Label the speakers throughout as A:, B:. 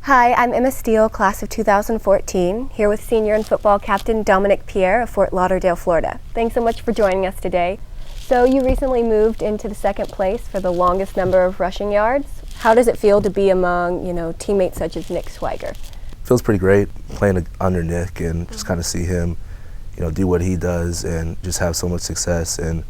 A: Hi, I'm Emma Steele, class of 2014, here with senior and football captain Dominick Pierre of Fort Lauderdale, Florida. Thanks so much for joining us today. So you recently moved into the second place for the longest number of rushing yards. How does it feel to be among, teammates such as Nick Swiger?
B: Feels pretty great playing under Nick and just kind of see him, do what he does and just have so much success, and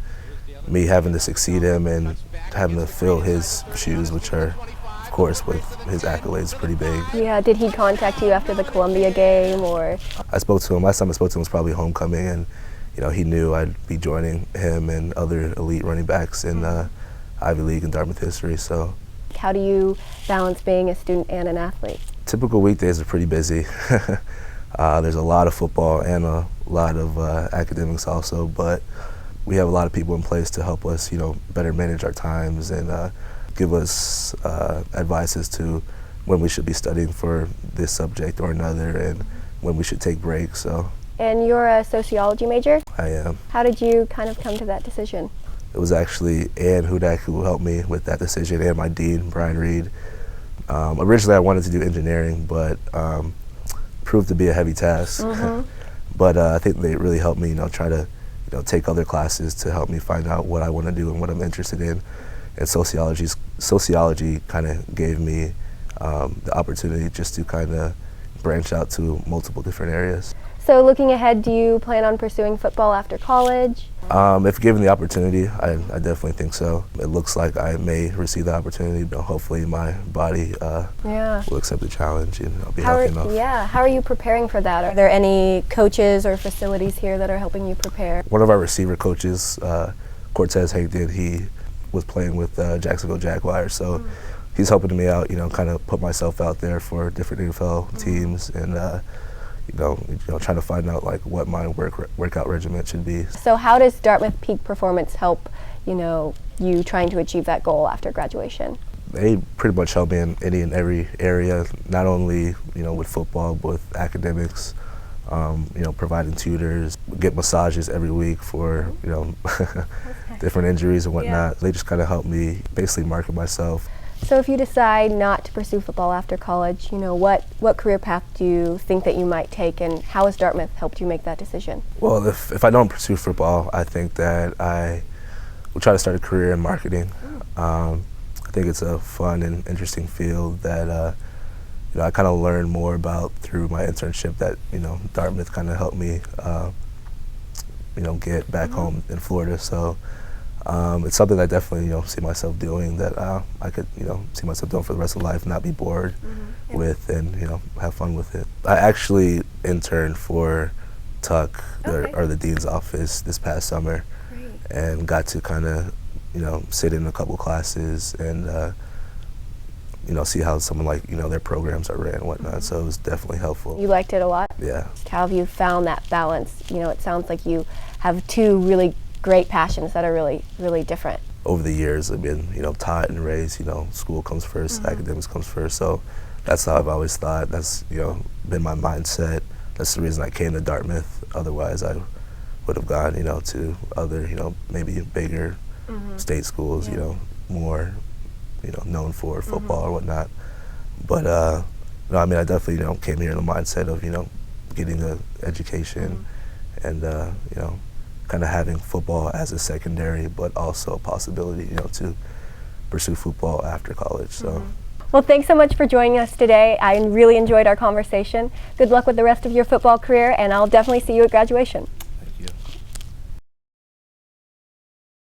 B: me having to succeed him and having to fill his shoes, which are, of course, with his accolades, pretty big.
A: Yeah, did he contact you after the Columbia game, or?
B: I spoke to him. Last time I spoke to him was probably homecoming, and he knew I'd be joining him and other elite running backs in Ivy League and Dartmouth history. So,
A: how do you balance being a student and an athlete?
B: Typical weekdays are pretty busy. There's a lot of football and a lot of academics also, but we have a lot of people in place to help us, better manage our times and give us advice as to when we should be studying for this subject or another and when we should take breaks. So.
A: And you're a sociology major?
B: I am.
A: How did you kind of come to that decision?
B: It was actually Ann Hudak who helped me with that decision, and my dean, Brian Reed. Originally I wanted to do engineering, but proved to be a heavy task. But I think they really helped me, try to take other classes to help me find out what I want to do and what I'm interested in. And sociology kind of gave me the opportunity just to kind of branch out to multiple different areas.
A: So looking ahead, do you plan on pursuing football after college?
B: If given the opportunity, I definitely think so. It looks like I may receive the opportunity, but hopefully my body will accept the challenge and I'll be healthy enough.
A: Yeah, how are you preparing for that? Are there any coaches or facilities here that are helping you prepare?
B: One of our receiver coaches, Cortez Hankton, he was playing with Jacksonville Jaguars, so he's helping me out, kind of put myself out there for different NFL teams and trying to find out like what my workout regimen should be.
A: So how does Dartmouth Peak Performance help, you trying to achieve that goal after graduation?
B: They pretty much help me in any and every area, not only, with football, but with academics, providing tutors, get massages every week for, different injuries and whatnot. Yeah. They just kind of help me basically market myself.
A: So if you decide not to pursue football after college, what career path do you think that you might take, and how has Dartmouth helped you make that decision?
B: Well, if I don't pursue football, I think that I will try to start a career in marketing. I think it's a fun and interesting field that I kind of learned more about through my internship that Dartmouth kind of helped me get back home in Florida. So. It's something that I definitely see myself doing, that I could see myself doing for the rest of life, not be bored with, and have fun with it. I actually interned for Tuck or the dean's office this past summer, and got to kind of sit in a couple classes and see how someone like their programs are ran and whatnot. So it was definitely helpful.
A: You liked it a lot?
B: Yeah.
A: How have you found that balance? It sounds like you have two really great passions that are really, really different.
B: Over the years, I've been, taught and raised, school comes first, academics comes first. So that's how I've always thought. That's, been my mindset. That's the reason I came to Dartmouth. Otherwise, I would have gone, to other, maybe bigger state schools, more, known for football or whatnot. But, I definitely, came here in the mindset of, getting an education and, kind of having football as a secondary, but also a possibility, to pursue football after college. So.
A: Well, thanks so much for joining us today. I really enjoyed our conversation. Good luck with the rest of your football career, and I'll definitely see you at graduation.